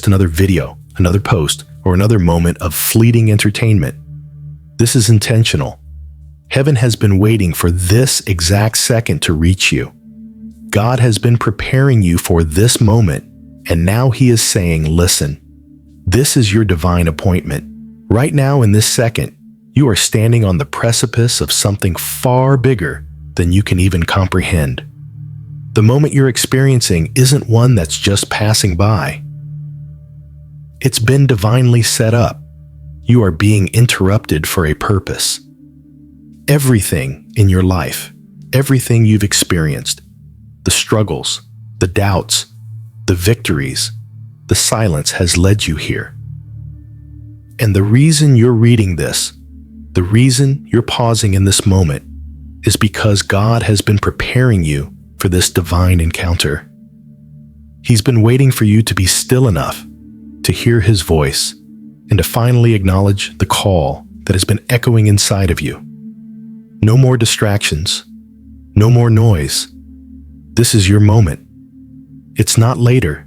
another video, another post, or another moment of fleeting entertainment. This is intentional. Heaven has been waiting for this exact second to reach you. God has been preparing you for this moment, and now He is saying, listen, this is your divine appointment. Right now in this second, you are standing on the precipice of something far bigger than you can even comprehend. The moment you're experiencing isn't one that's just passing by. It's been divinely set up. You are being interrupted for a purpose. Everything in your life, everything you've experienced, the struggles, the doubts, the victories, the silence has led you here. And the reason you're reading this, the reason you're pausing in this moment, is because God has been preparing you for this divine encounter. He's been waiting for you to be still enough to hear His voice and to finally acknowledge the call that has been echoing inside of you. No more distractions, no more noise. This is your moment. It's not later,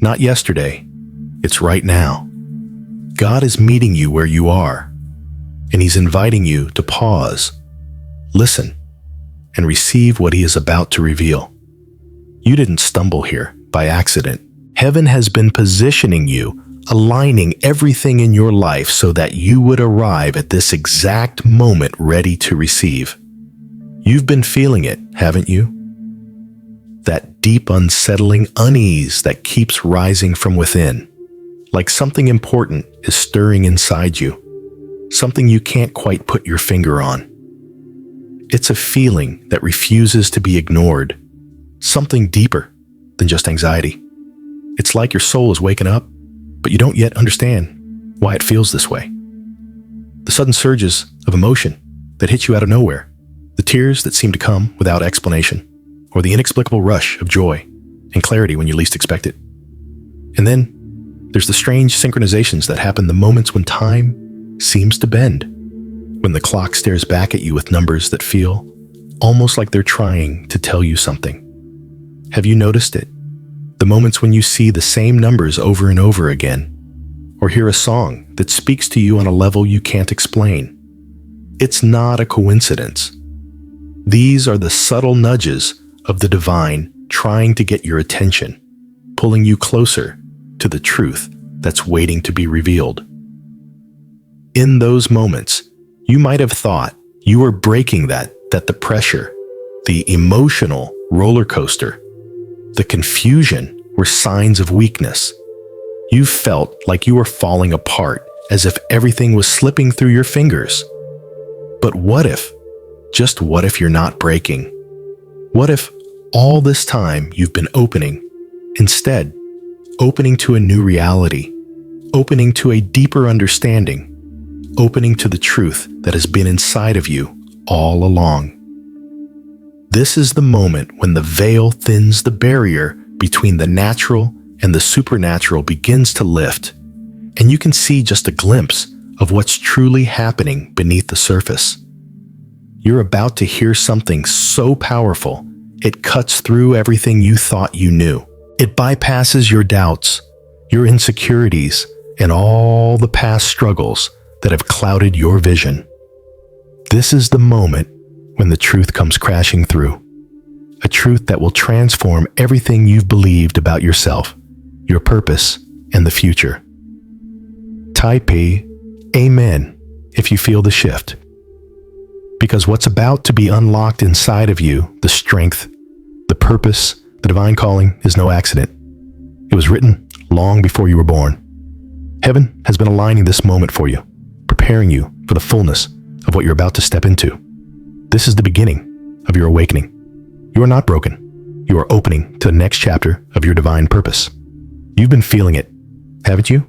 not yesterday. It's right now. God is meeting you where you are, and He's inviting you to pause, listen, and receive what He is about to reveal. You didn't stumble here by accident. Heaven has been positioning you, aligning everything in your life so that you would arrive at this exact moment ready to receive. You've been feeling it, haven't you? That deep, unsettling unease that keeps rising from within, like something important is stirring inside you, something you can't quite put your finger on. It's a feeling that refuses to be ignored, something deeper than just anxiety. It's like your soul is waking up, but you don't yet understand why it feels this way. The sudden surges of emotion that hit you out of nowhere, the tears that seem to come without explanation, or the inexplicable rush of joy and clarity when you least expect it. And then there's the strange synchronizations that happen the moments when time seems to bend, when the clock stares back at you with numbers that feel almost like they're trying to tell you something. Have you noticed it? The moments when you see the same numbers over and over again, or hear a song that speaks to you on a level you can't explain. It's not a coincidence. These are the subtle nudges of the divine trying to get your attention, pulling you closer to the truth that's waiting to be revealed. In those moments, you might have thought you were breaking that the pressure, the emotional roller coaster, the confusion were signs of weakness. You felt like you were falling apart, as if everything was slipping through your fingers. But what if, just what if you're not breaking? What if all this time you've been opening, instead, opening to a new reality, opening to a deeper understanding, opening to the truth that has been inside of you all along? This is the moment when the veil thins the barrier between the natural and the supernatural begins to lift, and you can see just a glimpse of what's truly happening beneath the surface. You're about to hear something so powerful, it cuts through everything you thought you knew. It bypasses your doubts, your insecurities, and all the past struggles that have clouded your vision. This is the moment when the truth comes crashing through. A truth that will transform everything you've believed about yourself, your purpose, and the future. Type Amen if you feel the shift. Because what's about to be unlocked inside of you, the strength, the purpose, the divine calling, is no accident. It was written long before you were born. Heaven has been aligning this moment for you, preparing you for the fullness of what you're about to step into. This is the beginning of your awakening. You are not broken. You are opening to the next chapter of your divine purpose. You've been feeling it, haven't you?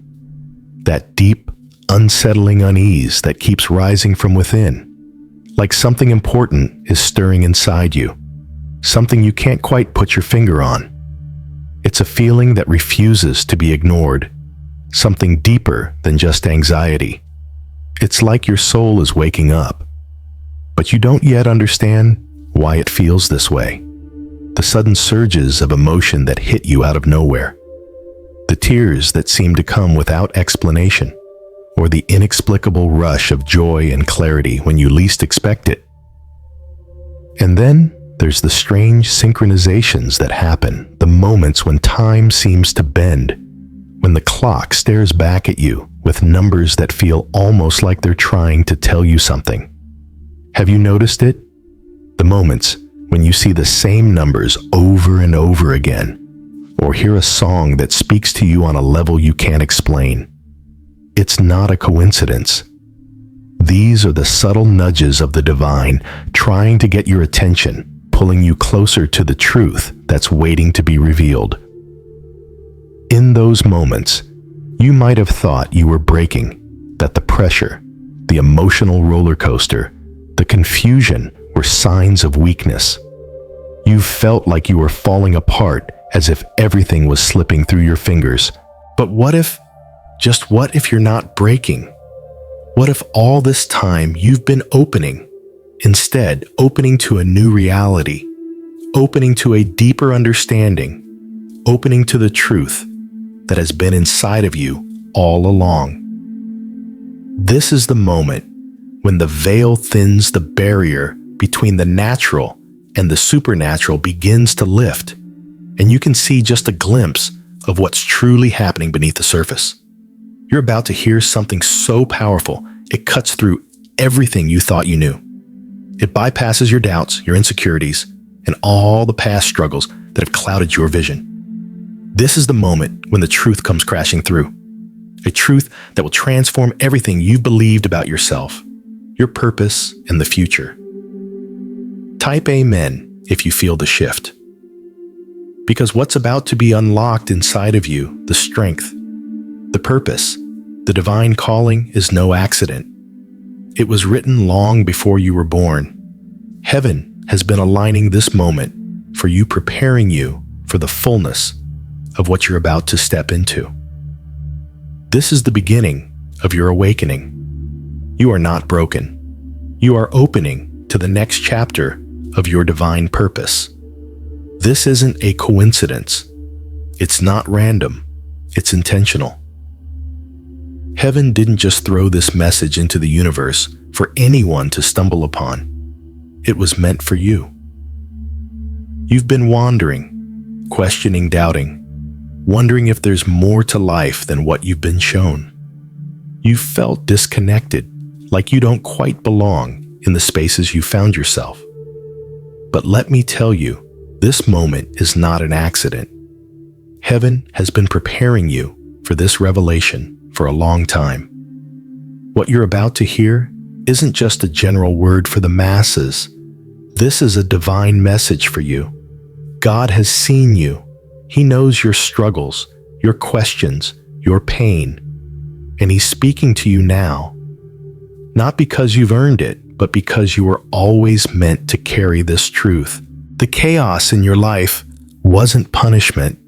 That deep, unsettling unease that keeps rising from within, like something important is stirring inside you, something you can't quite put your finger on. It's a feeling that refuses to be ignored, something deeper than just anxiety. It's like your soul is waking up, but you don't yet understand why it feels this way. The sudden surges of emotion that hit you out of nowhere, the the tears that seem to come without explanation, or the inexplicable rush of joy and clarity when you least expect it. And then there's the strange synchronizations that happen, the moments when time seems to bend, when the clock stares back at you with numbers that feel almost like they're trying to tell you something. Have you noticed it? The moments when you see the same numbers over and over again, or hear a song that speaks to you on a level you can't explain. It's not a coincidence. These are the subtle nudges of the divine trying to get your attention, pulling you closer to the truth that's waiting to be revealed. In those moments, you might have thought you were breaking, that the pressure, the emotional roller coaster, the confusion were signs of weakness. You felt like you were falling apart, as if everything was slipping through your fingers. But what if you're not breaking? What if all this time you've been opening, instead opening to a new reality, opening to a deeper understanding, opening to the truth that has been inside of you all along? This is the moment when the veil thins, the barrier between the natural and the supernatural begins to lift, and you can see just a glimpse of what's truly happening beneath the surface. You're about to hear something so powerful, it cuts through everything you thought you knew. It bypasses your doubts, your insecurities, and all the past struggles that have clouded your vision. This is the moment when the truth comes crashing through. A truth that will transform everything you've believed about yourself, your purpose, and the future. Type Amen if you feel the shift. Because what's about to be unlocked inside of you, the strength, the purpose, the divine calling, is no accident. It was written long before you were born. Heaven has been aligning this moment for you, preparing you for the fullness of what you're about to step into. This is the beginning of your awakening. You are not broken. You are opening to the next chapter of your divine purpose. This isn't a coincidence. It's not random. It's intentional. Heaven didn't just throw this message into the universe for anyone to stumble upon. It was meant for you. You've been wandering, questioning, doubting, wondering if there's more to life than what you've been shown. You've felt disconnected, like you don't quite belong in the spaces you found yourself. But let me tell you, this moment is not an accident. Heaven has been preparing you for this revelation for a long time. What you're about to hear isn't just a general word for the masses. This is a divine message for you. God has seen you. He knows your struggles, your questions, your pain, and He's speaking to you now. Not because you've earned it, but because you were always meant to carry this truth. The chaos in your life wasn't punishment.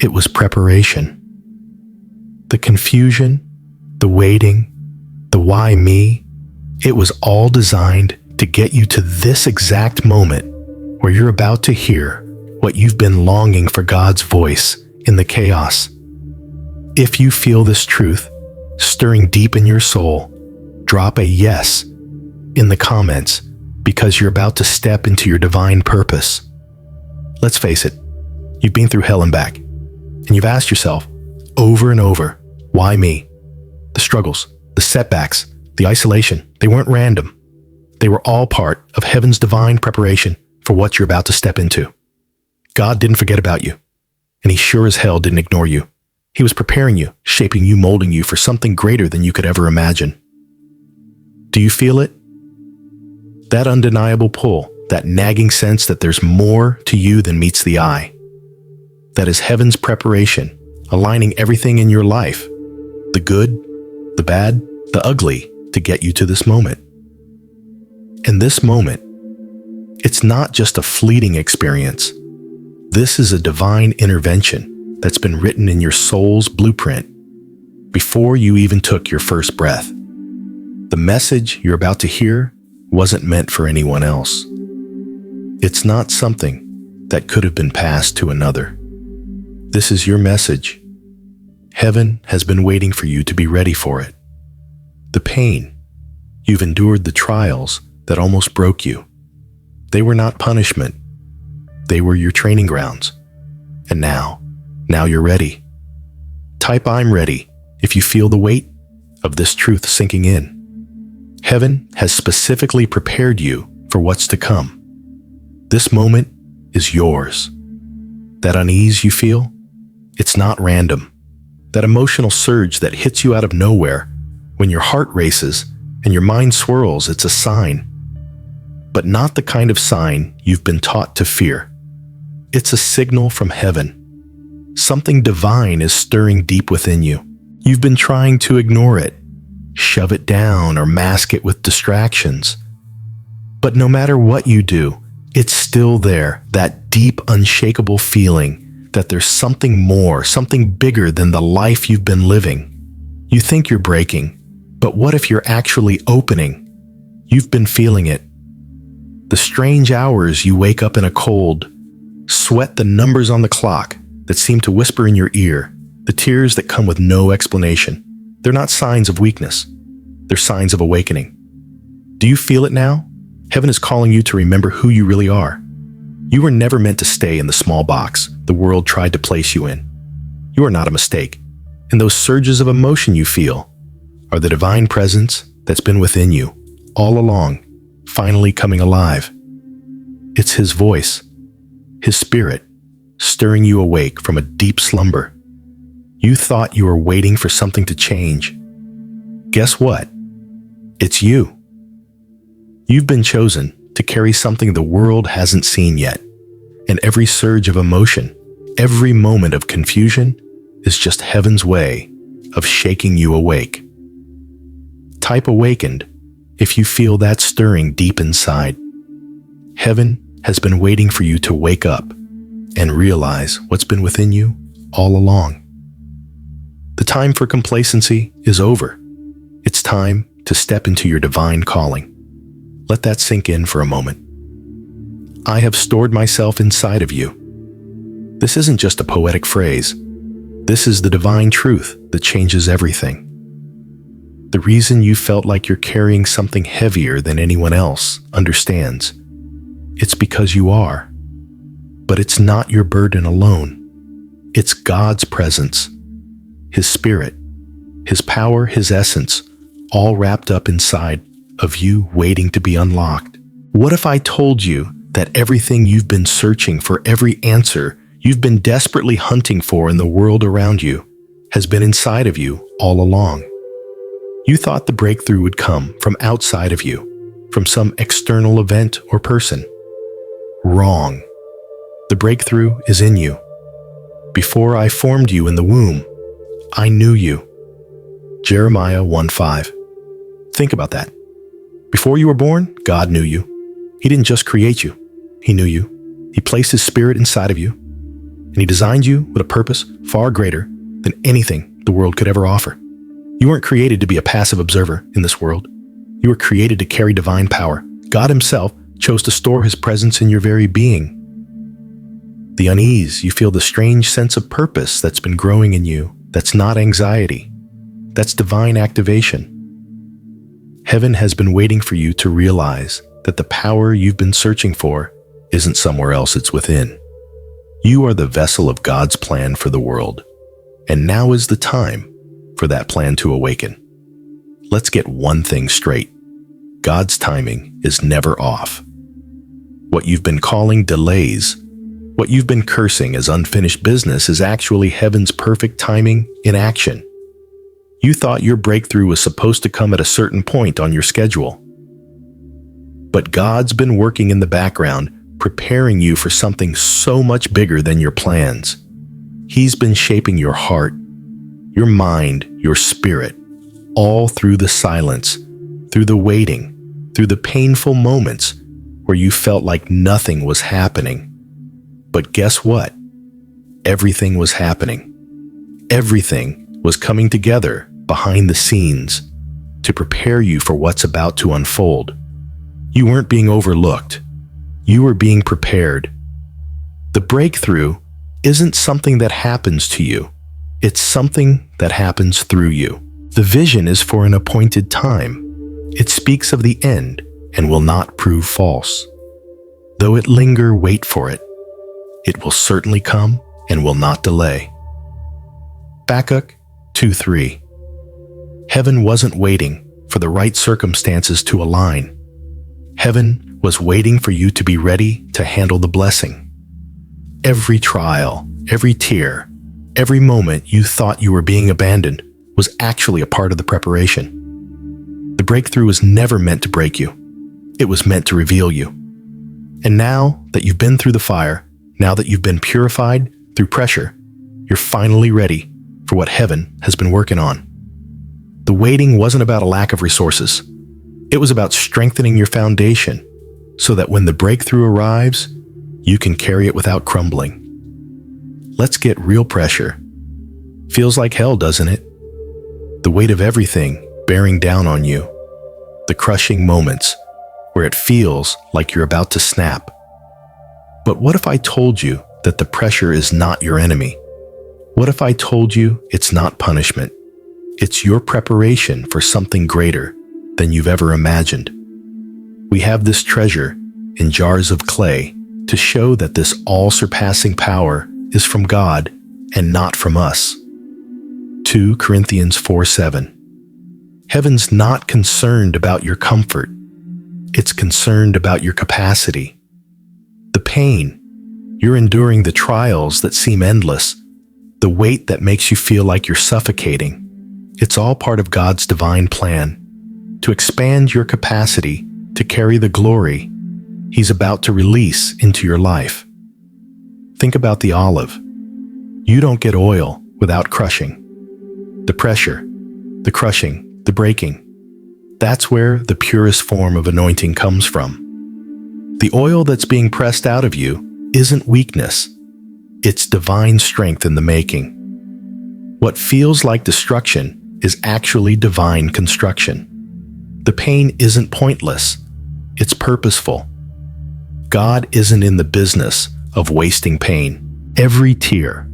It was preparation. The confusion, the waiting, the why me, it was all designed to get you to this exact moment where you're about to hear what you've been longing for, God's voice in the chaos. If you feel this truth stirring deep in your soul, drop a yes in the comments, because you're about to step into your divine purpose. Let's face it, you've been through hell and back, and you've asked yourself over and over, why me? The struggles, the setbacks, the isolation, they weren't random. They were all part of heaven's divine preparation for what you're about to step into. God didn't forget about you, and He sure as hell didn't ignore you. He was preparing you, shaping you, molding you for something greater than you could ever imagine. Do you feel it? That undeniable pull, that nagging sense that there's more to you than meets the eye. That is heaven's preparation, aligning everything in your life, the good, the bad, the ugly, to get you to this moment. And this moment, it's not just a fleeting experience. This is a divine intervention that's been written in your soul's blueprint before you even took your first breath. The message you're about to hear wasn't meant for anyone else. It's not something that could have been passed to another. This is your message, Heaven has been waiting for you to be ready for it. The pain, you've endured the trials that almost broke you. They were not punishment. They were your training grounds. And now you're ready. Type "I'm ready" if you feel the weight of this truth sinking in. Heaven has specifically prepared you for what's to come. This moment is yours. That unease you feel, it's not random. That emotional surge that hits you out of nowhere when your heart races and your mind swirls, it's a sign. But not the kind of sign you've been taught to fear. It's a signal from heaven. Something divine is stirring deep within you. You've been trying to ignore it, shove it down, or mask it with distractions. But no matter what you do, it's still there, that deep, unshakable feeling that there's something more, something bigger than the life you've been living. You think you're breaking, but what if you're actually opening? You've been feeling it. The strange hours you wake up in a cold, sweat the numbers on the clock that seem to whisper in your ear, the tears that come with no explanation. They're not signs of weakness. They're signs of awakening. Do you feel it now? Heaven is calling you to remember who you really are. You were never meant to stay in the small box the world tried to place you in. You are not a mistake, and those surges of emotion you feel are the divine presence that's been within you all along, finally coming alive. It's His voice, His Spirit, stirring you awake from a deep slumber. You thought you were waiting for something to change. Guess what? It's you. You've been chosen to carry something the world hasn't seen yet. And every surge of emotion, every moment of confusion is just heaven's way of shaking you awake. Type "awakened" if you feel that stirring deep inside. Heaven has been waiting for you to wake up and realize what's been within you all along. The time for complacency is over. It's time to step into your divine calling. Let that sink in for a moment. I have stored myself inside of you. This isn't just a poetic phrase. This is the divine truth that changes everything. The reason you felt like you're carrying something heavier than anyone else understands. It's because you are. But it's not your burden alone. It's God's presence, His Spirit, His power, His essence, all wrapped up inside of you, waiting to be unlocked. What if I told you that everything you've been searching for, every answer you've been desperately hunting for in the world around you, has been inside of you all along? You thought the breakthrough would come from outside of you, from some external event or person. Wrong. The breakthrough is in you. Before I formed you in the womb, I knew you. Jeremiah 1:5. Think about that. Before you were born, God knew you. He didn't just create you. He knew you. He placed His Spirit inside of you, and He designed you with a purpose far greater than anything the world could ever offer. You weren't created to be a passive observer in this world. You were created to carry divine power. God Himself chose to store His presence in your very being. The unease, you feel the strange sense of purpose that's been growing in you. That's not anxiety. That's divine activation. Heaven has been waiting for you to realize that the power you've been searching for isn't somewhere else, it's within. You are the vessel of God's plan for the world, and now is the time for that plan to awaken. Let's get one thing straight. God's timing is never off. What you've been calling delays, what you've been cursing as unfinished business, is actually heaven's perfect timing in action. You thought your breakthrough was supposed to come at a certain point on your schedule. But God's been working in the background, preparing you for something so much bigger than your plans. He's been shaping your heart, your mind, your spirit, all through the silence, through the waiting, through the painful moments where you felt like nothing was happening. But guess what? Everything was happening. Everything was coming together behind the scenes to prepare you for what's about to unfold. You weren't being overlooked. You were being prepared. The breakthrough isn't something that happens to you. It's something that happens through you. The vision is for an appointed time. It speaks of the end and will not prove false. Though it linger, wait for it. It will certainly come and will not delay. Habakkuk 2:3. Heaven wasn't waiting for the right circumstances to align. Heaven was waiting for you to be ready to handle the blessing. Every trial, every tear, every moment you thought you were being abandoned was actually a part of the preparation. The breakthrough was never meant to break you. It was meant to reveal you. And now that you've been through the fire, now that you've been purified through pressure, you're finally ready for what heaven has been working on. The waiting wasn't about a lack of resources. It was about strengthening your foundation so that when the breakthrough arrives, you can carry it without crumbling. Let's get real. Pressure feels like hell, doesn't it? The weight of everything bearing down on you. The crushing moments where it feels like you're about to snap. But what if I told you that the pressure is not your enemy? What if I told you it's not punishment? It's your preparation for something greater than you've ever imagined. We have this treasure in jars of clay to show that this all-surpassing power is from God and not from us. 2 Corinthians 4:7. Heaven's not concerned about your comfort. It's concerned about your capacity. The pain, you're enduring the trials that seem endless, the weight that makes you feel like you're suffocating. It's all part of God's divine plan to expand your capacity to carry the glory He's about to release into your life. Think about the olive. You don't get oil without crushing. The pressure, the crushing, the breaking. That's where the purest form of anointing comes from. The oil that's being pressed out of you isn't weakness. It's divine strength in the making. What feels like destruction is actually divine construction. The pain isn't pointless. It's purposeful. God isn't in the business of wasting pain. Every tear,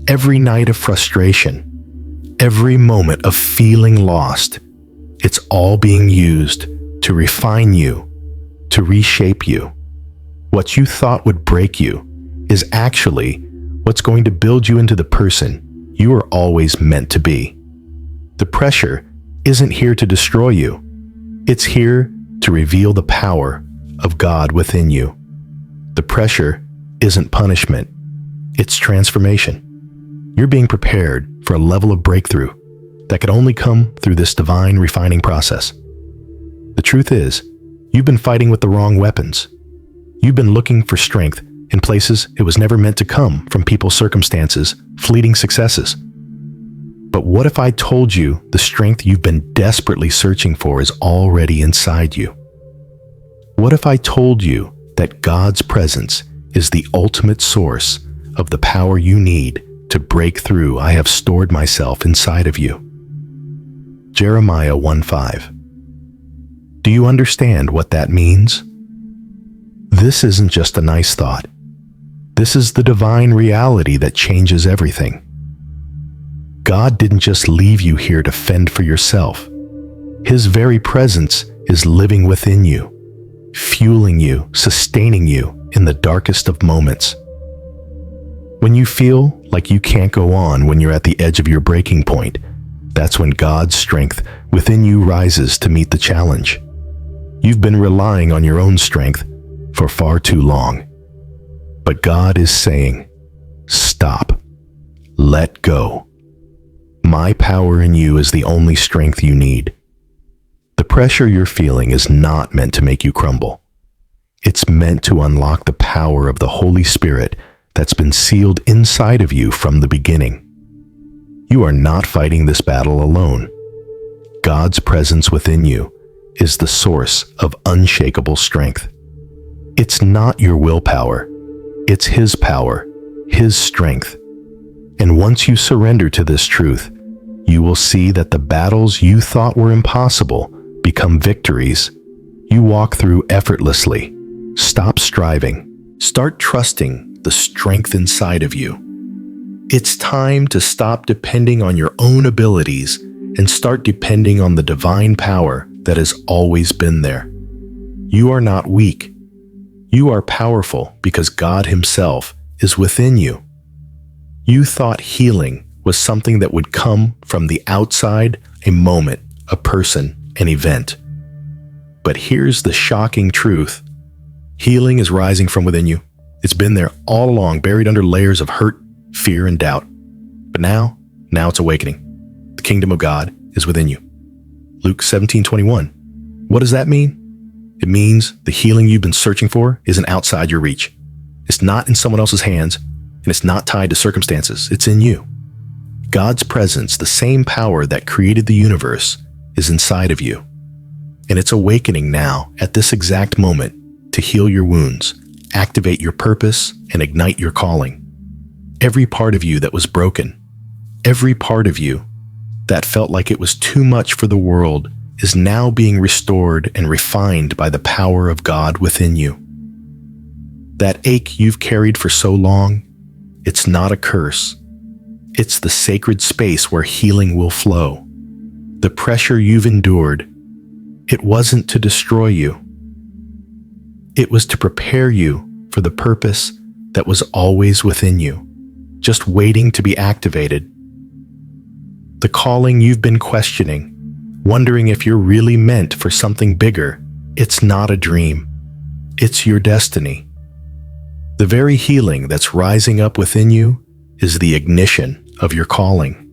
every night of frustration, every moment of feeling lost, it's all being used to refine you, to reshape you. What you thought would break you is actually what's going to build you into the person you are always meant to be. The pressure isn't here to destroy you. It's here to reveal the power of God within you. The pressure isn't punishment. It's transformation. You're being prepared for a level of breakthrough that could only come through this divine refining process. The truth is, you've been fighting with the wrong weapons. You've been looking for strength in places it was never meant to come from people's circumstances, fleeting successes. But what if I told you the strength you've been desperately searching for is already inside you? What if I told you that God's presence is the ultimate source of the power you need to break through? I have stored myself inside of you. Jeremiah 1:5. Do you understand what that means? This isn't just a nice thought. This is the divine reality that changes everything. God didn't just leave you here to fend for yourself. His very presence is living within you, fueling you, sustaining you in the darkest of moments. When you feel like you can't go on, when you're at the edge of your breaking point, that's when God's strength within you rises to meet the challenge. You've been relying on your own strength for far too long. But God is saying, stop. Let go. My power in you is the only strength you need. The pressure you're feeling is not meant to make you crumble. It's meant to unlock the power of the Holy Spirit that's been sealed inside of you from the beginning. You are not fighting this battle alone. God's presence within you is the source of unshakable strength. It's not your willpower. It's His power, His strength. And once you surrender to this truth, you will see that the battles you thought were impossible become victories you walk through effortlessly. Stop striving. Start trusting the strength inside of you. It's time to stop depending on your own abilities and start depending on the divine power that has always been there. You are not weak. You are powerful because God Himself is within you. You thought healing was something that would come from the outside, a moment, a person, an event. But here's the shocking truth. Healing is rising from within you. It's been there all along, buried under layers of hurt, fear, and doubt. But now it's awakening. The kingdom of God is within you. Luke 17:21. What does that mean? It means the healing you've been searching for isn't outside your reach. It's not in someone else's hands, and it's not tied to circumstances. It's in you. God's presence, the same power that created the universe, is inside of you. And it's awakening now, at this exact moment, to heal your wounds, activate your purpose, and ignite your calling. Every part of you that was broken, every part of you that felt like it was too much for the world, is now being restored and refined by the power of God within you. That ache you've carried for so long, it's not a curse. It's the sacred space where healing will flow. The pressure you've endured, it wasn't to destroy you. It was to prepare you for the purpose that was always within you, just waiting to be activated. The calling you've been questioning, wondering if you're really meant for something bigger, it's not a dream. It's your destiny. The very healing that's rising up within you is the ignition of your calling.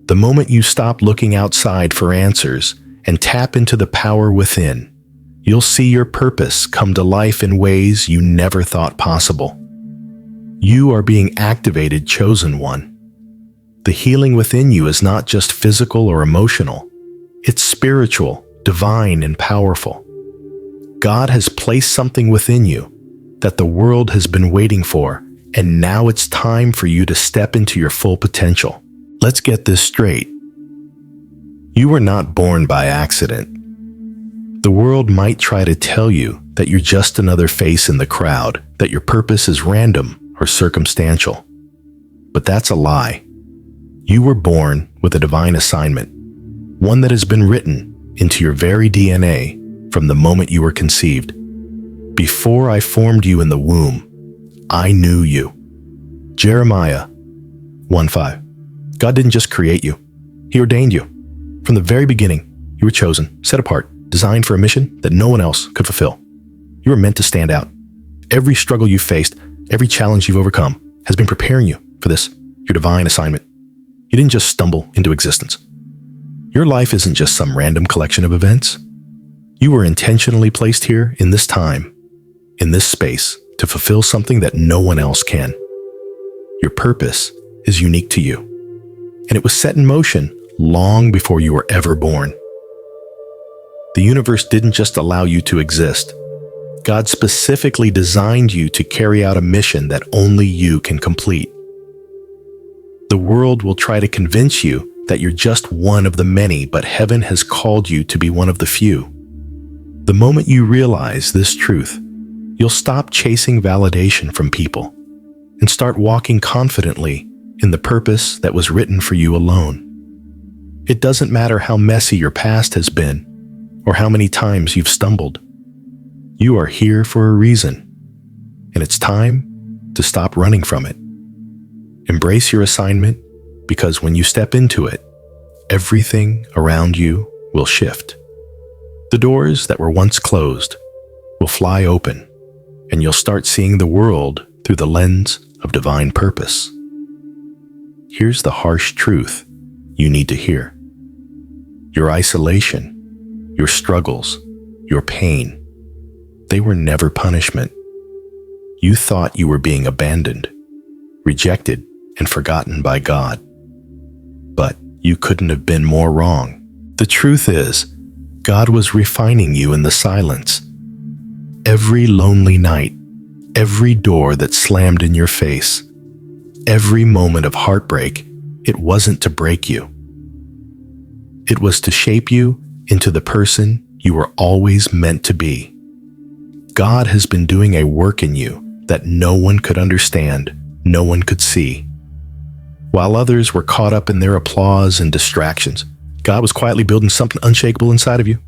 The moment you stop looking outside for answers and tap into the power within, you'll see your purpose come to life in ways you never thought possible. You are being activated, chosen one. The healing within you is not just physical or emotional. It's spiritual, divine, and powerful. God has placed something within you that the world has been waiting for, and now it's time for you to step into your full potential. Let's get this straight. You were not born by accident. The world might try to tell you that you're just another face in the crowd, that your purpose is random or circumstantial. But that's a lie. You were born with a divine assignment, one that has been written into your very DNA from the moment you were conceived. Before I formed you in the womb, I knew you. Jeremiah 1:5. God didn't just create you. He ordained you. From the very beginning, you were chosen, set apart, designed for a mission that no one else could fulfill. You were meant to stand out. Every struggle you've faced, every challenge you've overcome has been preparing you for this, your divine assignment. You didn't just stumble into existence. Your life isn't just some random collection of events. You were intentionally placed here in this time, in this space, to fulfill something that no one else can. Your purpose is unique to you, and it was set in motion long before you were ever born. The universe didn't just allow you to exist. God specifically designed you to carry out a mission that only you can complete. The world will try to convince you that you're just one of the many, but heaven has called you to be one of the few. The moment you realize this truth, you'll stop chasing validation from people and start walking confidently in the purpose that was written for you alone. It doesn't matter how messy your past has been or how many times you've stumbled. You are here for a reason, and it's time to stop running from it. Embrace your assignment, because when you step into it, everything around you will shift. The doors that were once closed will fly open, and you'll start seeing the world through the lens of divine purpose. Here's the harsh truth you need to hear. Your isolation, your struggles, your pain, they were never punishment. You thought you were being abandoned, rejected, and forgotten by God. But you couldn't have been more wrong. The truth is, God was refining you in the silence. Every lonely night, every door that slammed in your face, every moment of heartbreak, it wasn't to break you. It was to shape you into the person you were always meant to be. God has been doing a work in you that no one could understand, no one could see. While others were caught up in their applause and distractions, God was quietly building something unshakable inside of you.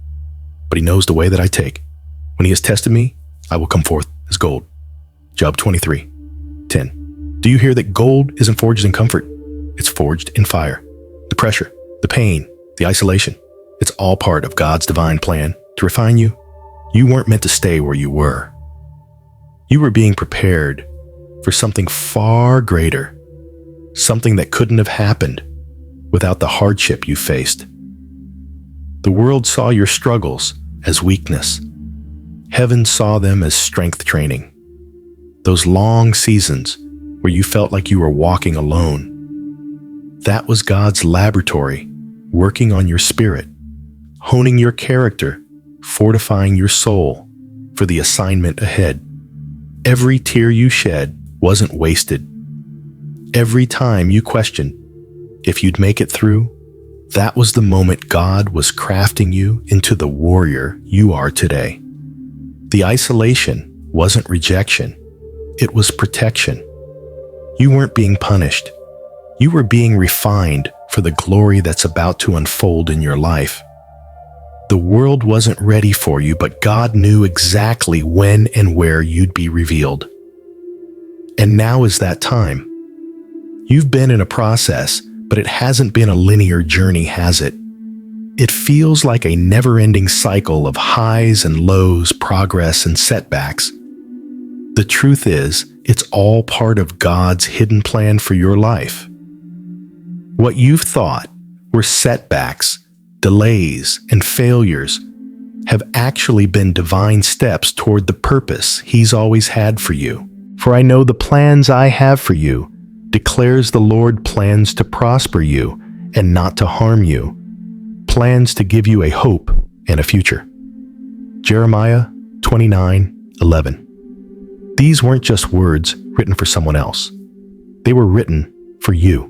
But he knows the way that I take. When he has tested me, I will come forth as gold. Job 23:10. Do you hear that gold isn't forged in comfort? It's forged in fire. The pressure, the pain, the isolation, it's all part of God's divine plan to refine you. You weren't meant to stay where you were. You were being prepared for something far greater, something that couldn't have happened without the hardship you faced. The world saw your struggles as weakness. Heaven saw them as strength training. Those long seasons where you felt like you were walking alone. That was God's laboratory working on your spirit, honing your character, fortifying your soul for the assignment ahead. Every tear you shed wasn't wasted. Every time you questioned if you'd make it through, that was the moment God was crafting you into the warrior you are today. The isolation wasn't rejection, it was protection. You weren't being punished. You were being refined for the glory that's about to unfold in your life. The world wasn't ready for you, but God knew exactly when and where you'd be revealed. And now is that time. You've been in a process, but it hasn't been a linear journey, has it? It feels like a never-ending cycle of highs and lows, progress and setbacks. The truth is, it's all part of God's hidden plan for your life. What you've thought were setbacks, delays, and failures have actually been divine steps toward the purpose He's always had for you. For I know the plans I have for you, declares the Lord, plans to prosper you and not to harm you, plans to give you a hope and a future. Jeremiah 29:11. These weren't just words written for someone else. They were written for you.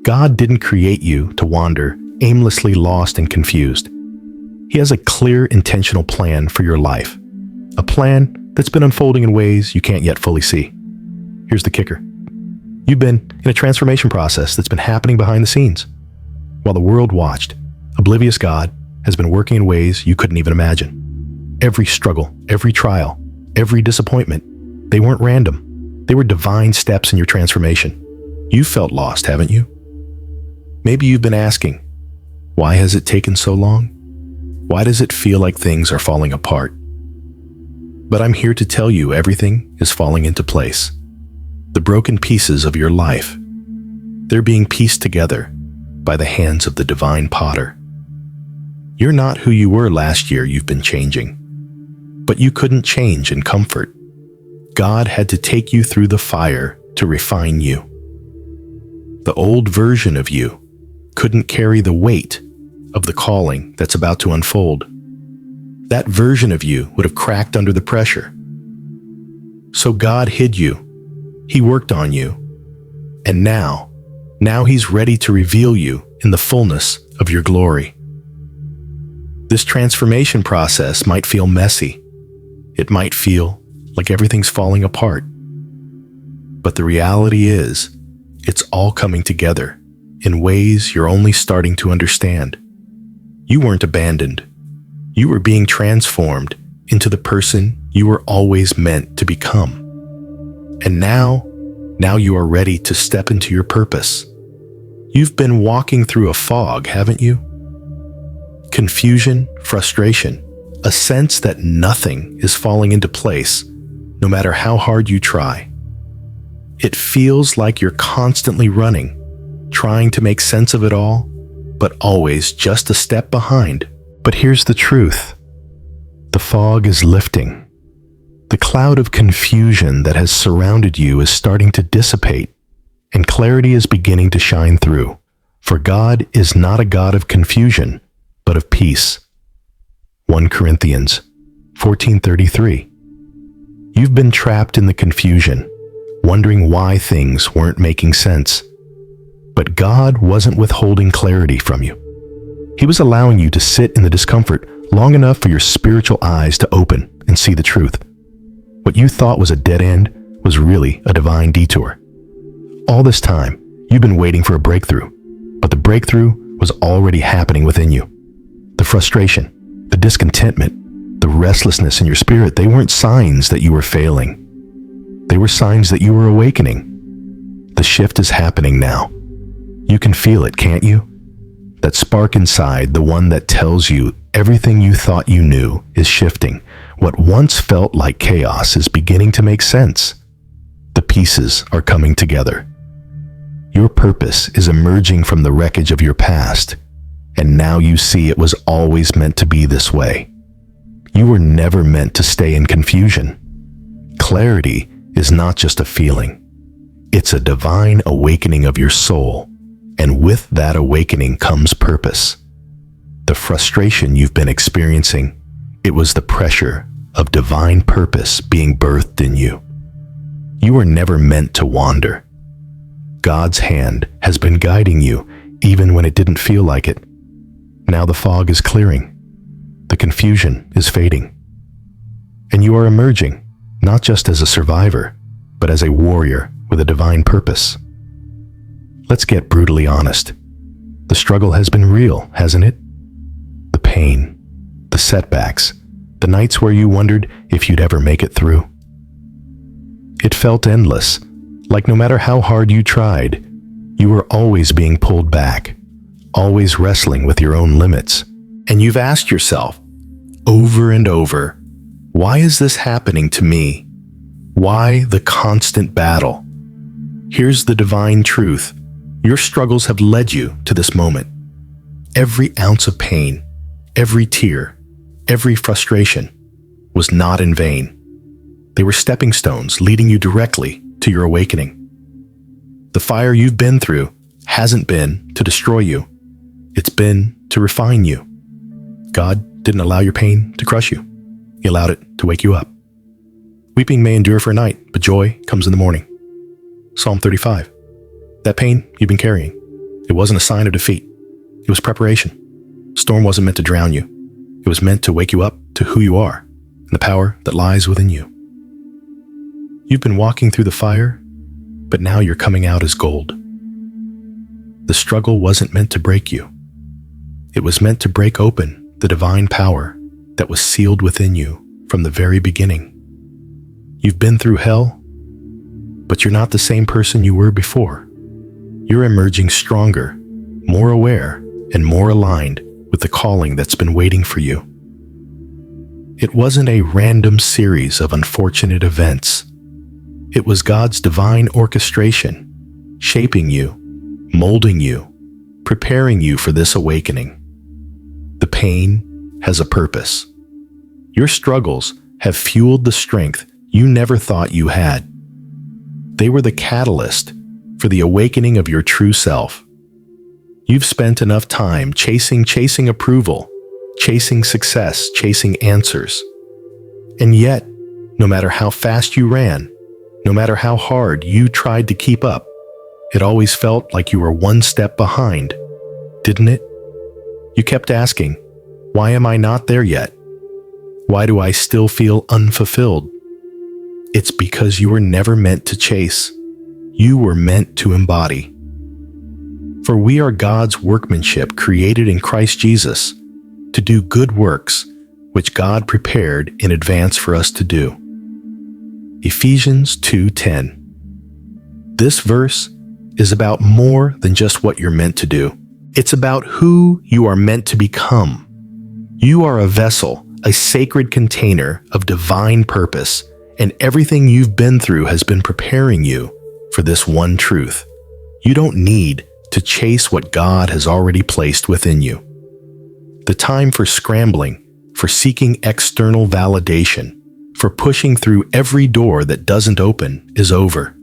God didn't create you to wander, aimlessly lost and confused. He has a clear, intentional plan for your life, a plan that's been unfolding in ways you can't yet fully see. Here's the kicker. You've been in a transformation process that's been happening behind the scenes. While the world watched, oblivious God has been working in ways you couldn't even imagine. Every struggle, every trial, every disappointment, they weren't random. They were divine steps in your transformation. You've felt lost, haven't you? Maybe you've been asking, why has it taken so long? Why does it feel like things are falling apart? But I'm here to tell you everything is falling into place. The broken pieces of your life, they're being pieced together by the hands of the divine potter. You're not who you were last year, you've been changing. But you couldn't change in comfort. God had to take you through the fire to refine you. The old version of you couldn't carry the weight of the calling that's about to unfold. That version of you would have cracked under the pressure. So God hid you. He worked on you. And now He's ready to reveal you in the fullness of your glory. This transformation process might feel messy. It might feel like everything's falling apart. But the reality is, it's all coming together in ways you're only starting to understand. You weren't abandoned. You were being transformed into the person you were always meant to become. And now you are ready to step into your purpose. You've been walking through a fog, haven't you? Confusion, frustration, a sense that nothing is falling into place, no matter how hard you try. It feels like you're constantly running, trying to make sense of it all, but always just a step behind. But here's the truth. The fog is lifting. The cloud of confusion that has surrounded you is starting to dissipate, and clarity is beginning to shine through. For God is not a God of confusion, but of peace. 1 Corinthians 14:33. You've been trapped in the confusion, wondering why things weren't making sense. But God wasn't withholding clarity from you. He was allowing you to sit in the discomfort long enough for your spiritual eyes to open and see the truth. What you thought was a dead end was really a divine detour. All this time, You've been waiting for a breakthrough, but the breakthrough was already happening within you. The frustration, the discontentment, the restlessness in your spirit, they weren't signs that you were failing. They were signs that you were awakening. The shift is happening now. You can feel it, can't you? That spark inside, the one that tells you everything you thought you knew, is shifting. What once felt like chaos is beginning to make sense. The pieces are coming together. Your purpose is emerging from the wreckage of your past, and now you see it was always meant to be this way. You were never meant to stay in confusion. Clarity is not just a feeling. It's a divine awakening of your soul, and with that awakening comes purpose. The frustration you've been experiencing, it was the pressure of divine purpose being birthed in you. You were never meant to wander. God's hand has been guiding you even when it didn't feel like it. Now the fog is clearing. The confusion is fading. And you are emerging, not just as a survivor, but as a warrior with a divine purpose. Let's get brutally honest. The struggle has been real, hasn't it? The pain, the setbacks, the nights where you wondered if you'd ever make it through. It felt endless, like no matter how hard you tried, you were always being pulled back, always wrestling with your own limits. And you've asked yourself, over and over, why is this happening to me? Why the constant battle? Here's the divine truth. Your struggles have led you to this moment. Every ounce of pain, every tear, every frustration was not in vain. They were stepping stones leading you directly to your awakening. The fire you've been through hasn't been to destroy you. It's been to refine you. God didn't allow your pain to crush you. He allowed it to wake you up. Weeping may endure for a night, but joy comes in the morning. Psalm 35. That pain you've been carrying, it wasn't a sign of defeat. It was preparation. Storm wasn't meant to drown you. It was meant to wake you up to who you are and the power that lies within you. You've been walking through the fire, but now you're coming out as gold. The struggle wasn't meant to break you. It was meant to break open the divine power that was sealed within you from the very beginning. You've been through hell, but you're not the same person you were before. You're emerging stronger, more aware, and more aligned with the calling that's been waiting for you. It wasn't a random series of unfortunate events. It was God's divine orchestration, shaping you, molding you, preparing you for this awakening. The pain has a purpose. Your struggles have fueled the strength you never thought you had. They were the catalyst for the awakening of your true self. You've spent enough time chasing approval, chasing success, chasing answers. And yet, no matter how fast you ran, no matter how hard you tried to keep up, it always felt like you were one step behind, didn't it? You kept asking, why am I not there yet? Why do I still feel unfulfilled? It's because you were never meant to chase. You were meant to embody. For we are God's workmanship created in Christ Jesus to do good works which God prepared in advance for us to do. Ephesians 2:10. This verse is about more than just what you're meant to do. It's about who you are meant to become. You are a vessel, a sacred container of divine purpose, and everything you've been through has been preparing you for this one truth. You don't need to chase what God has already placed within you. The time for scrambling, for seeking external validation, for pushing through every door that doesn't open is over.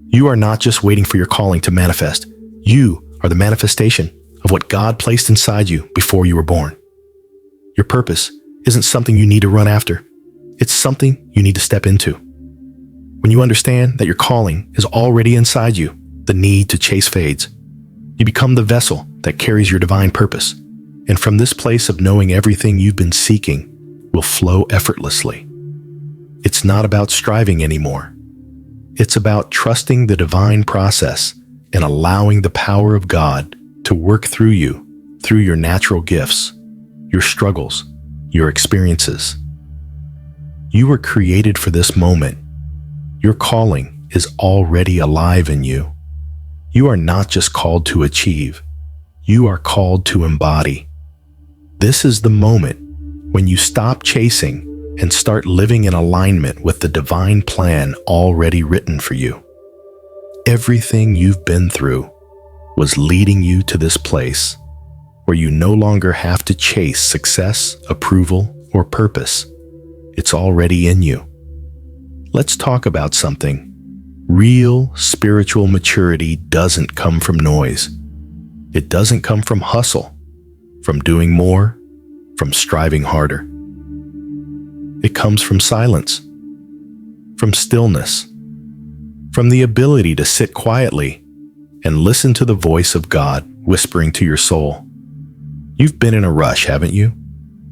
You are not just waiting for your calling to manifest. You are the manifestation of what God placed inside you before you were born. Your purpose isn't something you need to run after. It's something you need to step into. When you understand that your calling is already inside you, the need to chase fades. You become the vessel that carries your divine purpose. And from this place of knowing everything you've been seeking will flow effortlessly. It's not about striving anymore. It's about trusting the divine process and allowing the power of God to work through you, through your natural gifts, your struggles, your experiences. You were created for this moment. Your calling is already alive in you. You are not just called to achieve, you are called to embody. This is the moment when you stop chasing and start living in alignment with the divine plan already written for you. Everything you've been through was leading you to this place where you no longer have to chase success, approval, or purpose. It's already in you. Let's talk about something. Real spiritual maturity doesn't come from noise. It doesn't come from hustle, from doing more, from striving harder. It comes from silence, from stillness, from the ability to sit quietly and listen to the voice of God whispering to your soul. You've been in a rush, haven't you?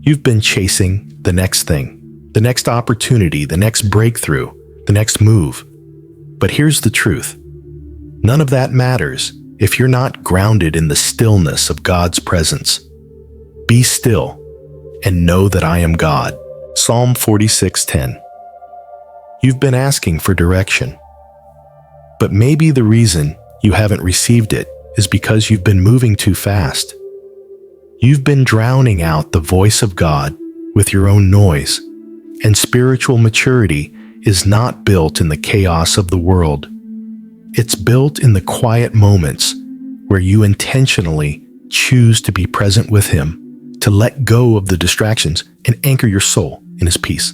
You've been chasing the next thing, the next opportunity, the next breakthrough, the next move. But here's the truth. None of that matters if you're not grounded in the stillness of God's presence. Be still and know that I am God. Psalm 46:10. You've been asking for direction, but maybe the reason you haven't received it is because you've been moving too fast. You've been drowning out the voice of God with your own noise, and spiritual maturity is not built in the chaos of the world. It's built in the quiet moments where you intentionally choose to be present with Him, to let go of the distractions and anchor your soul in His peace.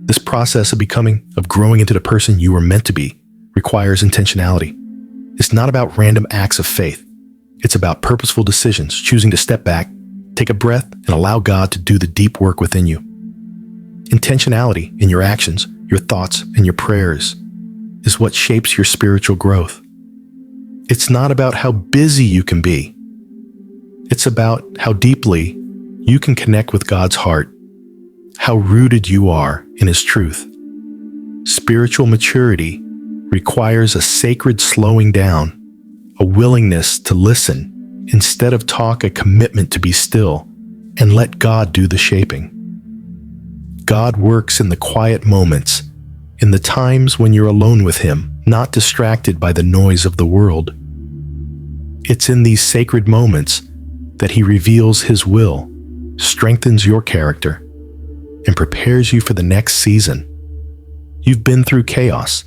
This process of becoming, of growing into the person you were meant to be, requires intentionality. It's not about random acts of faith. It's about purposeful decisions, choosing to step back, take a breath, and allow God to do the deep work within you. Intentionality in your actions, your thoughts, and your prayers is what shapes your spiritual growth. It's not about how busy you can be. It's about how deeply you can connect with God's heart, how rooted you are in His truth. Spiritual maturity requires a sacred slowing down, a willingness to listen instead of talk, a commitment to be still and let God do the shaping. God works in the quiet moments, in the times when you're alone with Him, not distracted by the noise of the world. It's in these sacred moments that He reveals His will, strengthens your character, and prepares you for the next season. You've been through chaos,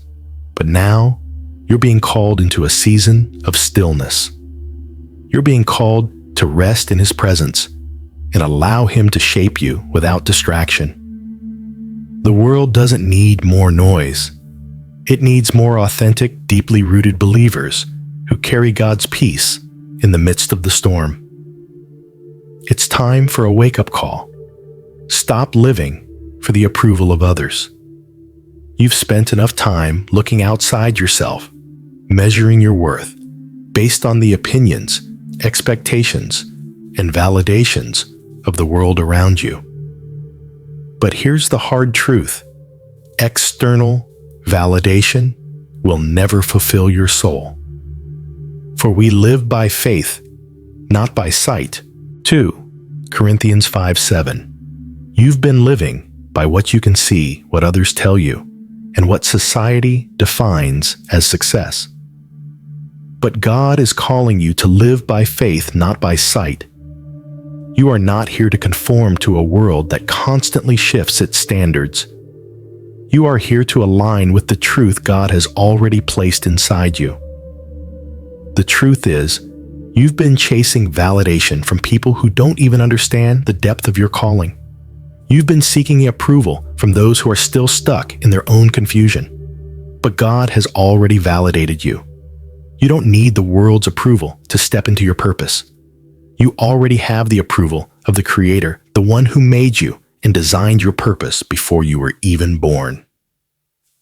but now you're being called into a season of stillness. You're being called to rest in His presence and allow Him to shape you without distraction. The world doesn't need more noise. It needs more authentic, deeply rooted believers who carry God's peace in the midst of the storm. It's time for a wake-up call. Stop living for the approval of others. You've spent enough time looking outside yourself, measuring your worth based on the opinions, expectations, and validations of the world around you. But here's the hard truth. External validation will never fulfill your soul. For we live by faith, not by sight. 2 Corinthians 5:7. You've been living by what you can see, what others tell you, and what society defines as success. But God is calling you to live by faith, not by sight. You are not here to conform to a world that constantly shifts its standards. You are here to align with the truth God has already placed inside you. The truth is, you've been chasing validation from people who don't even understand the depth of your calling. You've been seeking approval from those who are still stuck in their own confusion. But God has already validated you. You don't need the world's approval to step into your purpose. You already have the approval of the Creator, the one who made you and designed your purpose before you were even born.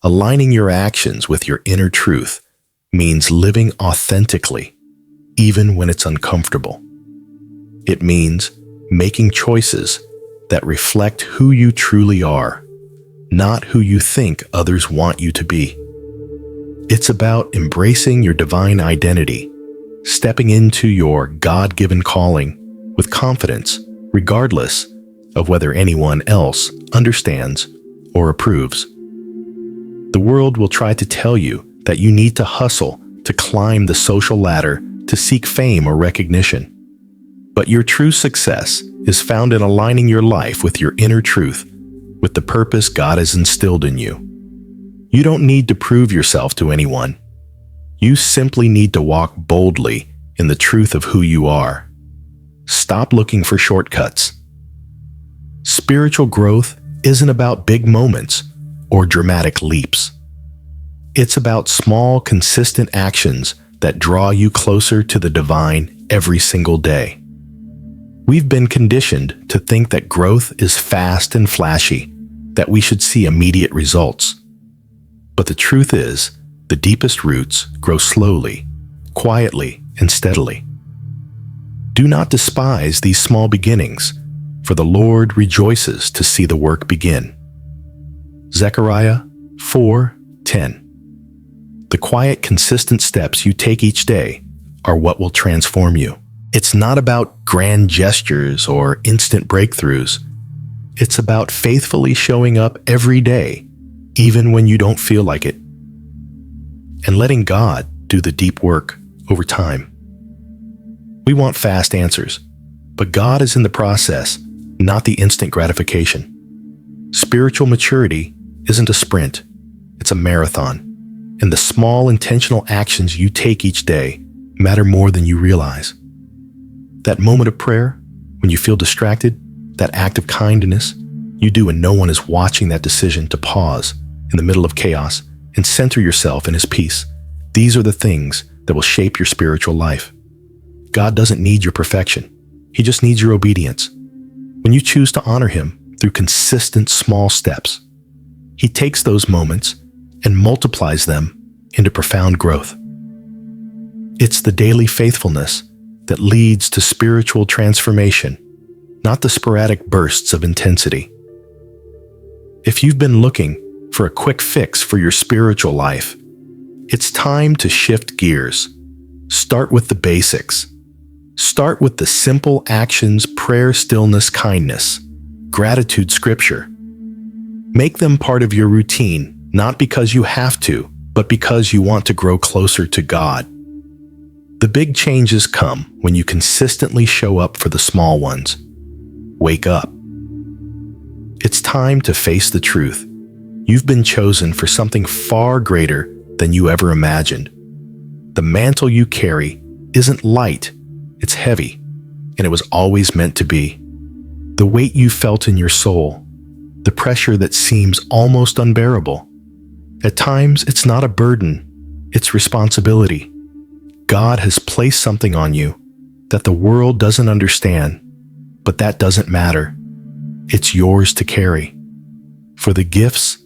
Aligning your actions with your inner truth means living authentically, even when it's uncomfortable. It means making choices that reflect who you truly are, not who you think others want you to be. It's about embracing your divine identity, stepping into your God-given calling with confidence, regardless of whether anyone else understands or approves. The world will try to tell you that you need to hustle to climb the social ladder to seek fame or recognition. But your true success is found in aligning your life with your inner truth, with the purpose God has instilled in you. You don't need to prove yourself to anyone. You simply need to walk boldly in the truth of who you are. Stop looking for shortcuts. Spiritual growth isn't about big moments or dramatic leaps. It's about small, consistent actions that draw you closer to the divine every single day. We've been conditioned to think that growth is fast and flashy, that we should see immediate results. But the truth is, the deepest roots grow slowly, quietly, and steadily. Do not despise these small beginnings, for the Lord rejoices to see the work begin. Zechariah 4:10. The quiet, consistent steps you take each day are what will transform you. It's not about grand gestures or instant breakthroughs. It's about faithfully showing up every day, even when you don't feel like it, and letting God do the deep work over time. We want fast answers, but God is in the process, not the instant gratification. Spiritual maturity isn't a sprint, it's a marathon, and the small intentional actions you take each day matter more than you realize. That moment of prayer, when you feel distracted, that act of kindness you do when no one is watching, that decision to pause in the middle of chaos and center yourself in His peace. These are the things that will shape your spiritual life. God doesn't need your perfection. He just needs your obedience. When you choose to honor Him through consistent small steps, He takes those moments and multiplies them into profound growth. It's the daily faithfulness that leads to spiritual transformation, not the sporadic bursts of intensity. If you've been looking for a quick fix for your spiritual life, it's time to shift gears. Start with the basics. Start with the simple actions: prayer, stillness, kindness, gratitude, scripture. Make them part of your routine, not because you have to, but because you want to grow closer to God. The big changes come when you consistently show up for the small ones. Wake up. It's time to face the truth. You've been chosen for something far greater than you ever imagined. The mantle you carry isn't light, it's heavy, and it was always meant to be. The weight you felt in your soul, the pressure that seems almost unbearable. At times, it's not a burden, it's responsibility. God has placed something on you that the world doesn't understand, but that doesn't matter. It's yours to carry. For the gifts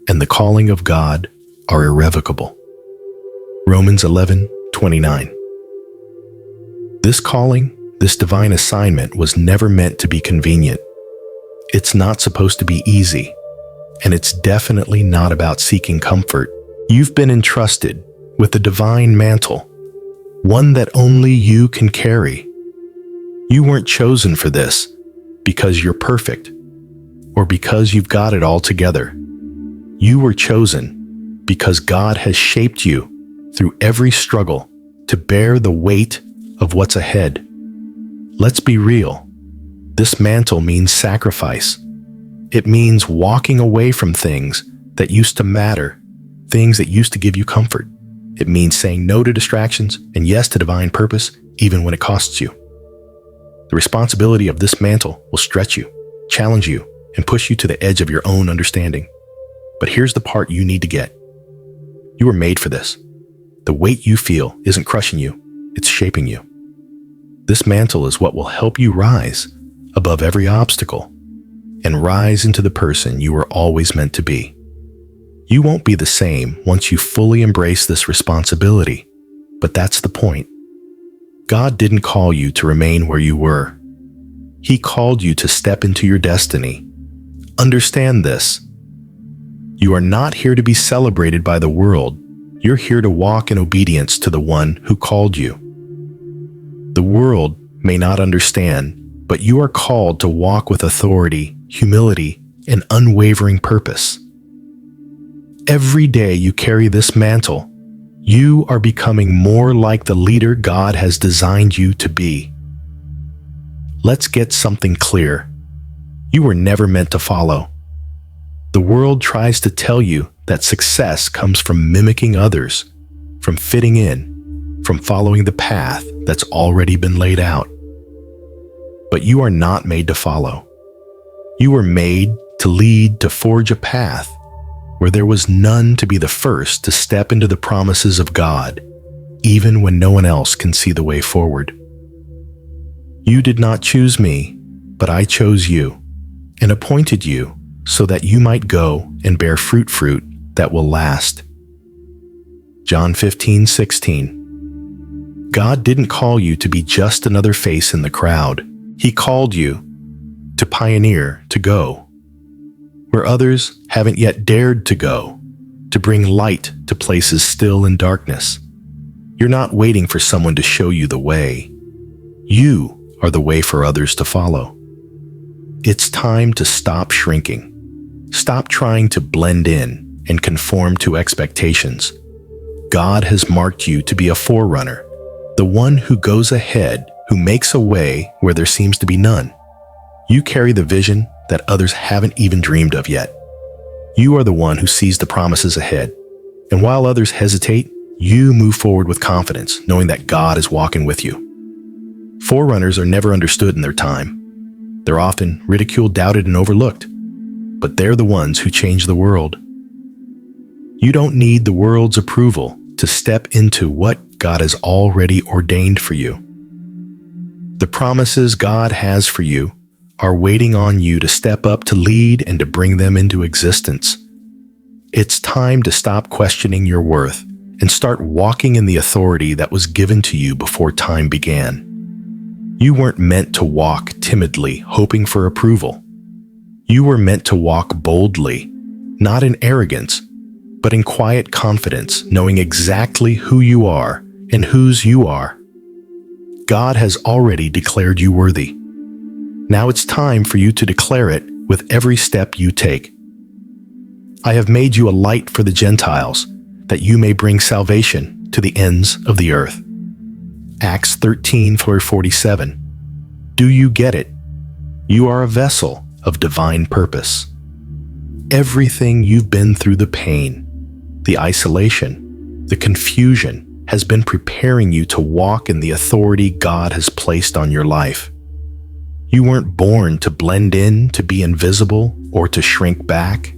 and the calling of God are irrevocable. Romans 11:29. This calling, this divine assignment, was never meant to be convenient. It's not supposed to be easy, and it's definitely not about seeking comfort. You've been entrusted with a divine mantle, one that only you can carry. You weren't chosen for this because you're perfect or because you've got it all together. You were chosen because God has shaped you through every struggle to bear the weight of what's ahead. Let's be real. This mantle means sacrifice. It means walking away from things that used to matter, things that used to give you comfort. It means saying no to distractions and yes to divine purpose, even when it costs you. The responsibility of this mantle will stretch you, challenge you, and push you to the edge of your own understanding. But here's the part you need to get. You were made for this. The weight you feel isn't crushing you, it's shaping you. This mantle is what will help you rise above every obstacle and rise into the person you were always meant to be. You won't be the same once you fully embrace this responsibility, but that's the point. God didn't call you to remain where you were. He called you to step into your destiny. Understand this. You are not here to be celebrated by the world. You're here to walk in obedience to the one who called you. The world may not understand, but you are called to walk with authority, humility, and unwavering purpose. Every day you carry this mantle, you are becoming more like the leader God has designed you to be. Let's get something clear. You were never meant to follow. The world tries to tell you that success comes from mimicking others, from fitting in, from following the path that's already been laid out. But you are not made to follow. You were made to lead, to forge a path where there was none to be the first to step into the promises of God, even when no one else can see the way forward. You did not choose me, but I chose you and appointed you so that you might go and bear fruit that will last. John 15:16. God didn't call you to be just another face in the crowd. He called you to pioneer, to go where others haven't yet dared to go, to bring light to places still in darkness. You're not waiting for someone to show you the way. You are the way for others to follow. It's time to stop shrinking. Stop trying to blend in and conform to expectations. God has marked you to be a forerunner, the one who goes ahead, who makes a way where there seems to be none. You carry the vision that others haven't even dreamed of yet. You are the one who sees the promises ahead. And while others hesitate, you move forward with confidence, knowing that God is walking with you. Forerunners are never understood in their time. They're often ridiculed, doubted, and overlooked. But they're the ones who change the world. You don't need the world's approval to step into what God has already ordained for you. The promises God has for you are waiting on you to step up, to lead, and to bring them into existence. It's time to stop questioning your worth and start walking in the authority that was given to you before time began. You weren't meant to walk timidly, hoping for approval. You were meant to walk boldly, not in arrogance, but in quiet confidence, knowing exactly who you are and whose you are. God has already declared you worthy. Now it's time for you to declare it with every step you take. I have made you a light for the Gentiles, that you may bring salvation to the ends of the earth. Acts 13:47. Do you get it? You are a vessel of divine purpose. Everything you've been through, the pain, the isolation, the confusion, has been preparing you to walk in the authority God has placed on your life. You weren't born to blend in, to be invisible, or to shrink back.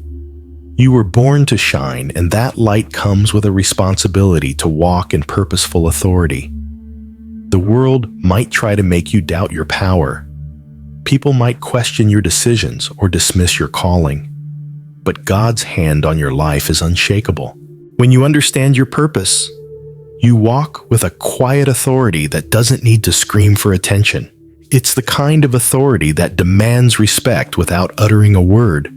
You were born to shine, and that light comes with a responsibility to walk in purposeful authority. The world might try to make you doubt your power. People might question your decisions or dismiss your calling. But God's hand on your life is unshakable. When you understand your purpose, you walk with a quiet authority that doesn't need to scream for attention. It's the kind of authority that demands respect without uttering a word.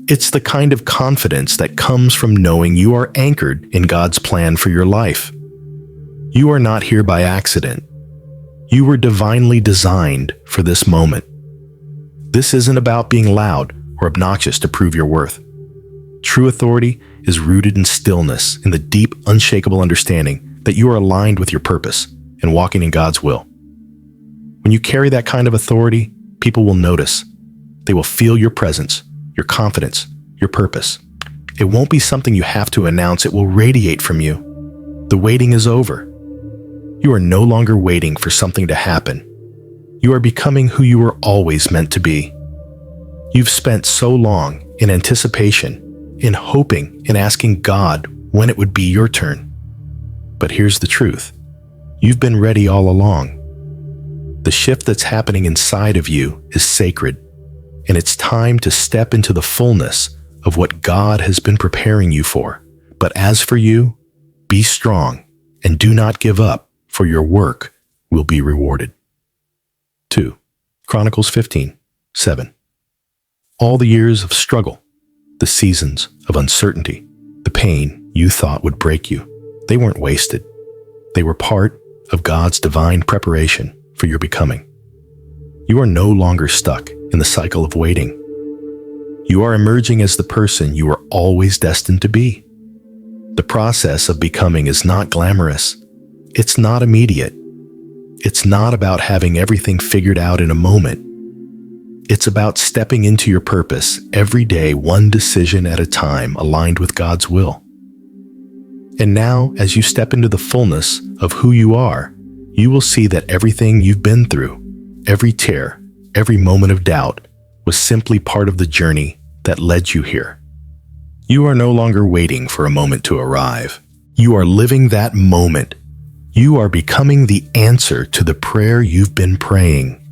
It's the kind of confidence that comes from knowing you are anchored in God's plan for your life. You are not here by accident. You were divinely designed for this moment. This isn't about being loud or obnoxious to prove your worth. True authority is rooted in stillness, in the deep, unshakable understanding that you are aligned with your purpose and walking in God's will. When you carry that kind of authority, people will notice. They will feel your presence, your confidence, your purpose. It won't be something you have to announce. It will radiate from you. The waiting is over. You are no longer waiting for something to happen. You are becoming who you were always meant to be. You've spent so long in anticipation, in hoping, in asking God when it would be your turn. But here's the truth. You've been ready all along. The shift that's happening inside of you is sacred, and it's time to step into the fullness of what God has been preparing you for. But as for you, be strong and do not give up, for your work will be rewarded. 2 Chronicles 15:7. All the years of struggle, the seasons of uncertainty, The pain you thought would break you, they weren't wasted. They were part of God's divine preparation for your becoming. You are no longer stuck in the cycle of waiting. You are emerging as the person you were always destined to be. The process of becoming is not glamorous. It's not immediate. It's not about having everything figured out in a moment. It's about stepping into your purpose every day, one decision at a time, aligned with God's will. And now, as you step into the fullness of who you are, you will see that everything you've been through, every tear, every moment of doubt, was simply part of the journey that led you here. You are no longer waiting for a moment to arrive. You are living that moment. You are becoming the answer to the prayer you've been praying.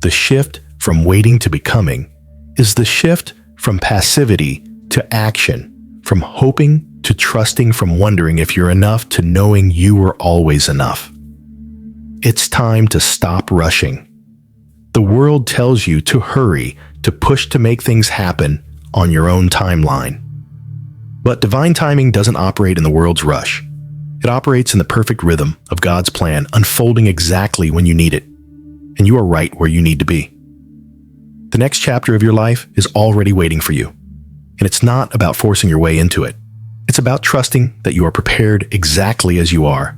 The shift from waiting to becoming is the shift from passivity to action, from hoping to trusting, from wondering if you're enough to knowing you were always enough. It's time to stop rushing. The world tells you to hurry, to push, to make things happen on your own timeline. But divine timing doesn't operate in the world's rush. It operates in the perfect rhythm of God's plan, unfolding exactly when you need it. And you are right where you need to be. The next chapter of your life is already waiting for you. And it's not about forcing your way into it. It's about trusting that you are prepared exactly as you are.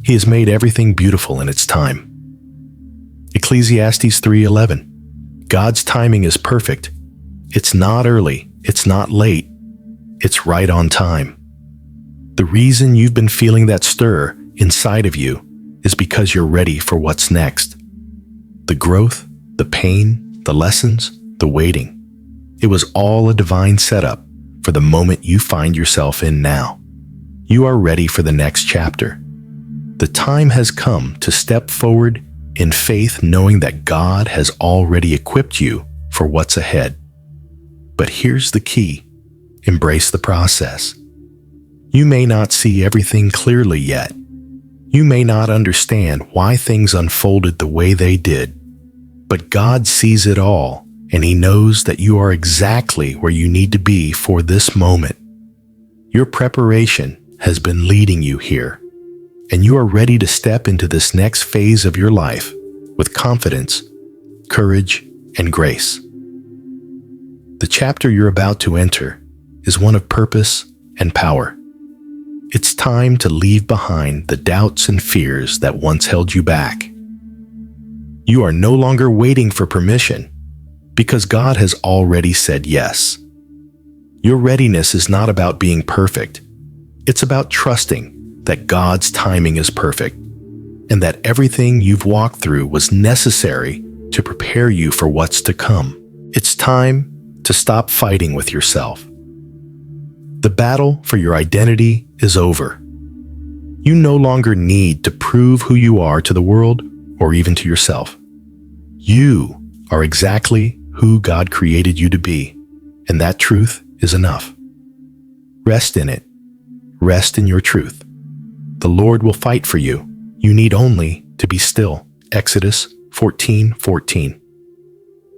He has made everything beautiful in its time. Ecclesiastes 3:11. God's timing is perfect. It's not early. It's not late. It's right on time. The reason you've been feeling that stir inside of you is because you're ready for what's next. The growth, the pain, the lessons, the waiting. It was all a divine setup for the moment you find yourself in now. You are ready for the next chapter. The time has come to step forward in faith, knowing that God has already equipped you for what's ahead. But here's the key. Embrace the process. You may not see everything clearly yet. You may not understand why things unfolded the way they did. But God sees it all, and He knows that you are exactly where you need to be for this moment. Your preparation has been leading you here, and you are ready to step into this next phase of your life with confidence, courage, and grace. The chapter you're about to enter is one of purpose and power. It's time to leave behind the doubts and fears that once held you back. You are no longer waiting for permission, because God has already said yes. Your readiness is not about being perfect. It's about trusting that God's timing is perfect, and that everything you've walked through was necessary to prepare you for what's to come. It's time to stop fighting with yourself. The battle for your identity is over. You no longer need to prove who you are to the world or even to yourself. You are exactly who God created you to be, and that truth is enough. Rest in it. Rest in your truth. The Lord will fight for you. You need only to be still. Exodus 14:14.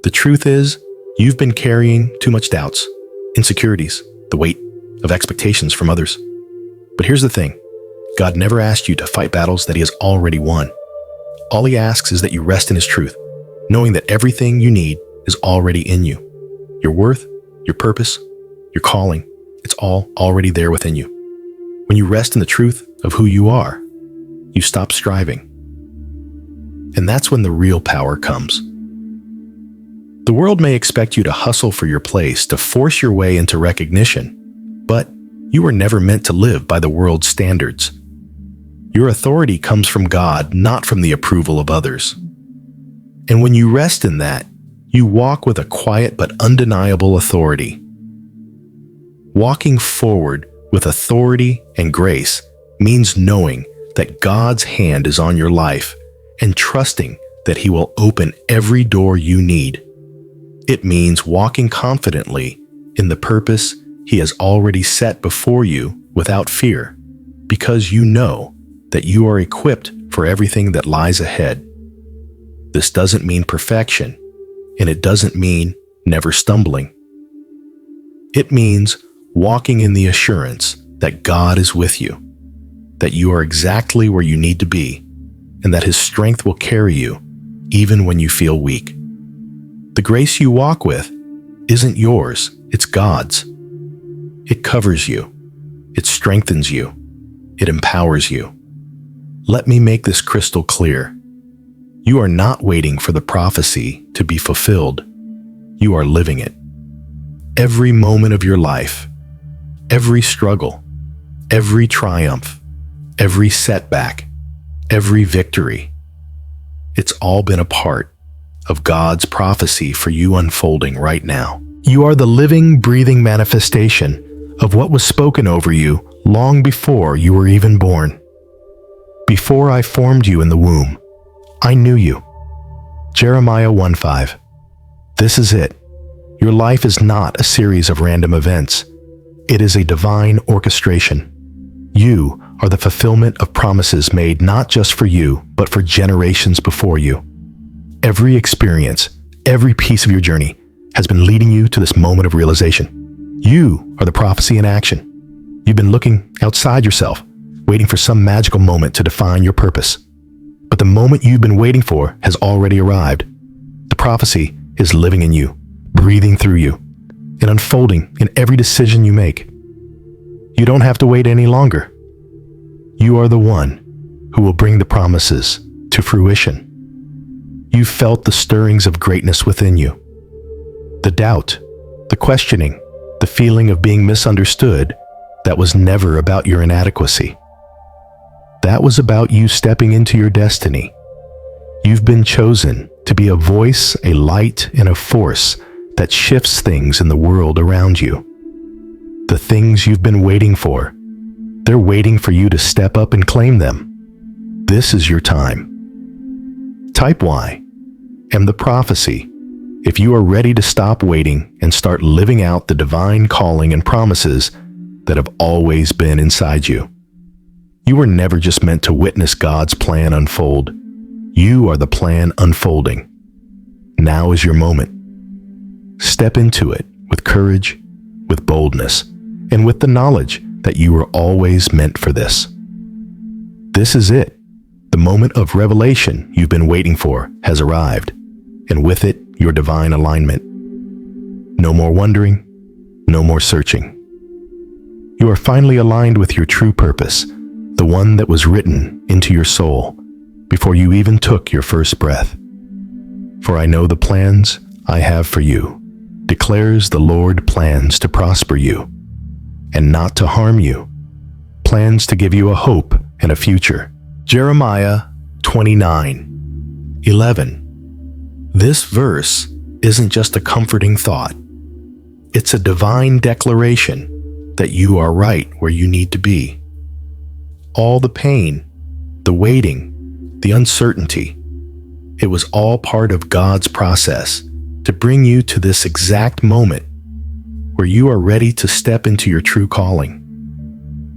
The truth is, you've been carrying too much doubts, insecurities, the weight of expectations from others. But here's the thing. God never asked you to fight battles that He has already won. All He asks is that you rest in His truth, knowing that everything you need is already in you. Your worth, your purpose, your calling, it's all already there within you. When you rest in the truth of who you are, you stop striving. And that's when the real power comes. The world may expect you to hustle for your place, to force your way into recognition, but you were never meant to live by the world's standards. Your authority comes from God, not from the approval of others. And when you rest in that, you walk with a quiet but undeniable authority. Walking forward with authority and grace means knowing that God's hand is on your life and trusting that He will open every door you need. It means walking confidently in the purpose He has already set before you without fear, because you know that you are equipped for everything that lies ahead. This doesn't mean perfection, and it doesn't mean never stumbling. It means walking in the assurance that God is with you, that you are exactly where you need to be, and that His strength will carry you even when you feel weak. The grace you walk with isn't yours, it's God's. It covers you, it strengthens you, it empowers you. Let me make this crystal clear. You are not waiting for the prophecy to be fulfilled. You are living it. Every moment of your life, every struggle, every triumph, every setback, every victory, it's all been a part of God's prophecy for you unfolding right now. You are the living, breathing manifestation of what was spoken over you long before you were even born. Before I formed you in the womb, I knew you. Jeremiah 1:5. This is it. Your life is not a series of random events. It is a divine orchestration. You are the fulfillment of promises made not just for you, but for generations before you. Every experience, every piece of your journey has been leading you to this moment of realization. You are the prophecy in action. You've been looking outside yourself, waiting for some magical moment to define your purpose. But the moment you've been waiting for has already arrived. The prophecy is living in you, breathing through you, and unfolding in every decision you make. You don't have to wait any longer. You are the one who will bring the promises to fruition. You've felt the stirrings of greatness within you. The doubt, the questioning, the feeling of being misunderstood that was never about your inadequacy. That was about you stepping into your destiny. You've been chosen to be a voice, a light, and a force that shifts things in the world around you. The things you've been waiting for, they're waiting for you to step up and claim them. This is your time. Type Y, am the prophecy, if you are ready to stop waiting and start living out the divine calling and promises that have always been inside you. You were never just meant to witness God's plan unfold. You are the plan unfolding. Now is your moment. Step into it with courage, with boldness, and with the knowledge that you were always meant for this. This is it. The moment of revelation you've been waiting for has arrived, and with it, your divine alignment. No more wondering, no more searching. You are finally aligned with your true purpose, the one that was written into your soul before you even took your first breath. For I know the plans I have for you, declares the Lord, plans to prosper you and not to harm you, plans to give you a hope and a future. Jeremiah 29:11. This verse isn't just a comforting thought. It's a divine declaration that you are right where you need to be. All the pain, the waiting, the uncertainty, it was all part of God's process to bring you to this exact moment where you are ready to step into your true calling.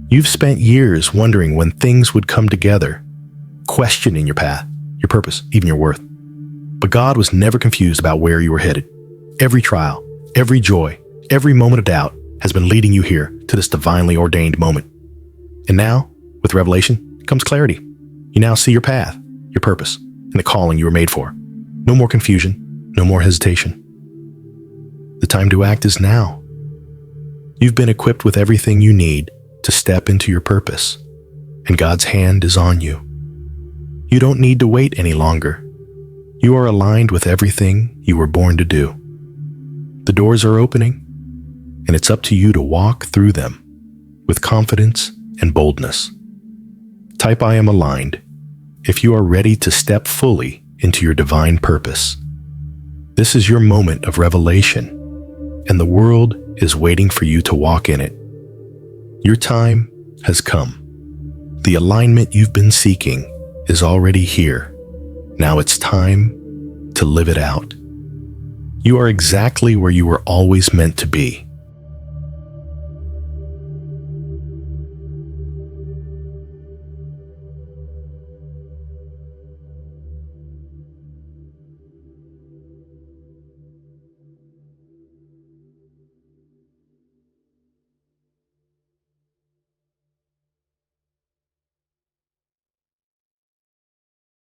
You've spent years wondering when things would come together, questioning your path, your purpose, even your worth. But God was never confused about where you were headed. Every trial, every joy, every moment of doubt has been leading you here to this divinely ordained moment. And now, with revelation, comes clarity. You now see your path, your purpose, and the calling you were made for. No more confusion, no more hesitation. The time to act is now. You've been equipped with everything you need to step into your purpose, and God's hand is on you. You don't need to wait any longer. You are aligned with everything you were born to do. The doors are opening, and it's up to you to walk through them with confidence and boldness. Type I am aligned if you are ready to step fully into your divine purpose. This is your moment of revelation, and the world is waiting for you to walk in it. Your time has come. The alignment you've been seeking is already here. Now it's time to live it out. You are exactly where you were always meant to be.